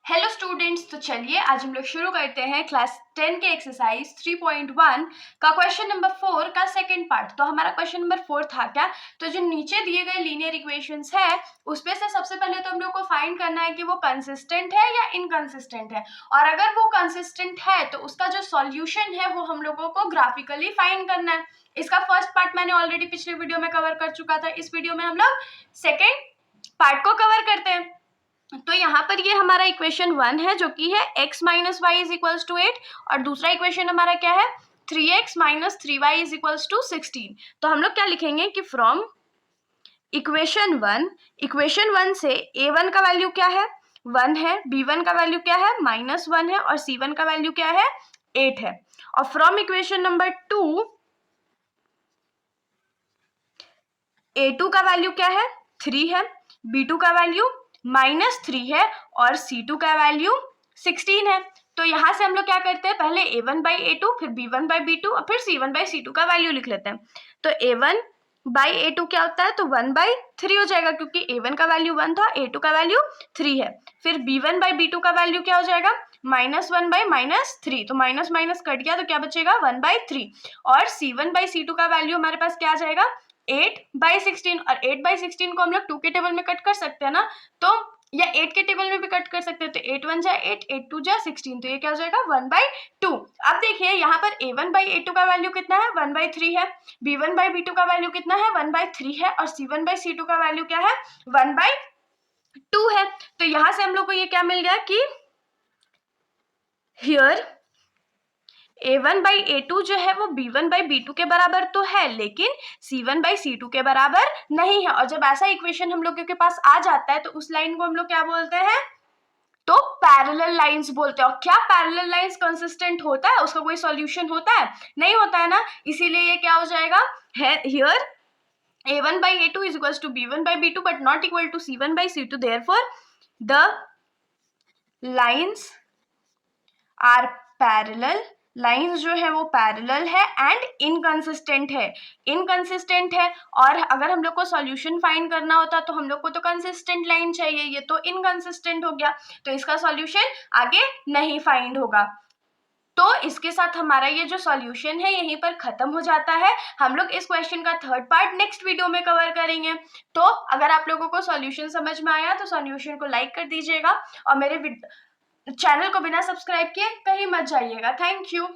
Hello students, तो चलिए आज हम लोग शुरू करते हैं क्लास 10 के एक्सरसाइज 3.1 का क्वेश्चन नंबर 4 का सेकंड पार्ट। तो हमारा क्वेश्चन नंबर 4 था क्या, तो जो नीचे दिए गए लीनियर इक्वेशंस है उसमें से सबसे पहले तो हम लोग को फाइंड करना है कि वो कंसिस्टेंट है या इनकंसिस्टेंट है, और अगर वो कंसिस्टेंट है तो उसका जो सॉल्यूशन है वो हम लोगों को ग्राफिकली फाइंड करना है। इसका फर्स्ट पार्ट मैंने ऑलरेडी पिछले वीडियो में कवर कर चुका था। इस वीडियो में हम लोग सेकेंड पार्ट को कवर करते हैं। तो यहाँ पर ये हमारा इक्वेशन 1 है जो कि है x minus y is equals to 8, और दूसरा इक्वेशन हमारा क्या है 3x minus 3y is equals to 16। तो हम लोग क्या लिखेंगे कि फ्रॉम इक्वेशन 1 से a1 का वैल्यू क्या है 1 है, b1 का वैल्यू क्या है -1 है, और c1 का वैल्यू क्या है 8 है। और फ्रॉम इक्वेशन नंबर 2 a2 का वैल्यू क्या है 3 है, b2 का वैल्यू -3 है, और c2 का वैल्यू 16 है। तो यहाँ से हम लोग क्या करते हैं, पहले a1 बाई a2, फिर b1 बाई b2, और फिर c1 बाई c2 का वैल्यू लिख लेते हैं। तो a1 बाई a2 क्या होता है, तो 1/3 हो जाएगा, क्योंकि a1 का वैल्यू 1 था, a2 का वैल्यू 3 है। फिर b1 बाई b2 का वैल्यू क्या हो जाएगा -1 बाई -3, तो माइनस माइनस कट गया तो क्या बचेगा 1/3, और c1 बाई c2 का वैल्यू हमारे पास क्या आ जाएगा 8/16, और 8/16 को हम लोग 2 के टेबल में कट कर सकते हैं ना, तो या 8 के टेबल में भी कट कर सकते हैं। तो 8 1 जा 8, 8 2 जा 16, तो ये क्या हो जाएगा 1/2। अब देखिए यहाँ पर a1 बाई a2 का वैल्यू कितना है 1/3 है, b1 बाई b2 का वैल्यू कितना है 1/3 है, और c1 बाई c2 का वैल्यू क्या है 1/2 है। तो यहाँ से हम लोग को ये क्या मिल गया कि हियर a1 बाई a2 जो है वो b1 बाई b2 के बराबर तो है, लेकिन c1 बाई c2 के बराबर नहीं है। और जब ऐसा इक्वेशन हम लोगों के पास आ जाता है तो उस लाइन को हम लोग क्या बोलते हैं, तो पैरेलल लाइंस बोलते हैं। और क्या पैरेलल लाइंस कंसिस्टेंट होता है, उसका कोई सॉल्यूशन होता है, नहीं होता है ना, इसीलिए ये क्या हो जाएगा है here a1 by a2 is equals to b1 by b2 but not equal to c1 by c2, therefore the lines are parallel, lines जो है वो पैरेलल है एंड इनकंसिस्टेंट है, इनकंसिस्टेंट है। और अगर हम लोग को सॉल्यूशन फाइंड करना होता तो हम लोग को तो कंसिस्टेंट लाइन चाहिए, ये तो इनकंसिस्टेंट हो गया, तो इसका सॉल्यूशन आगे नहीं फाइंड होगा। तो इसके साथ हमारा ये जो सॉल्यूशन है यहीं पर खत्म हो जाता है। हम लोग इस क्वेश्चन का थर्ड पार्ट नेक्स्ट वीडियो में कवर करेंगे। तो अगर आप लोगों को सॉल्यूशन समझ में आया तो सॉल्यूशन को लाइक कर दीजिएगा, और मेरे चैनल को बिना सब्सक्राइब किए कहीं मत जाइएगा। Thank you.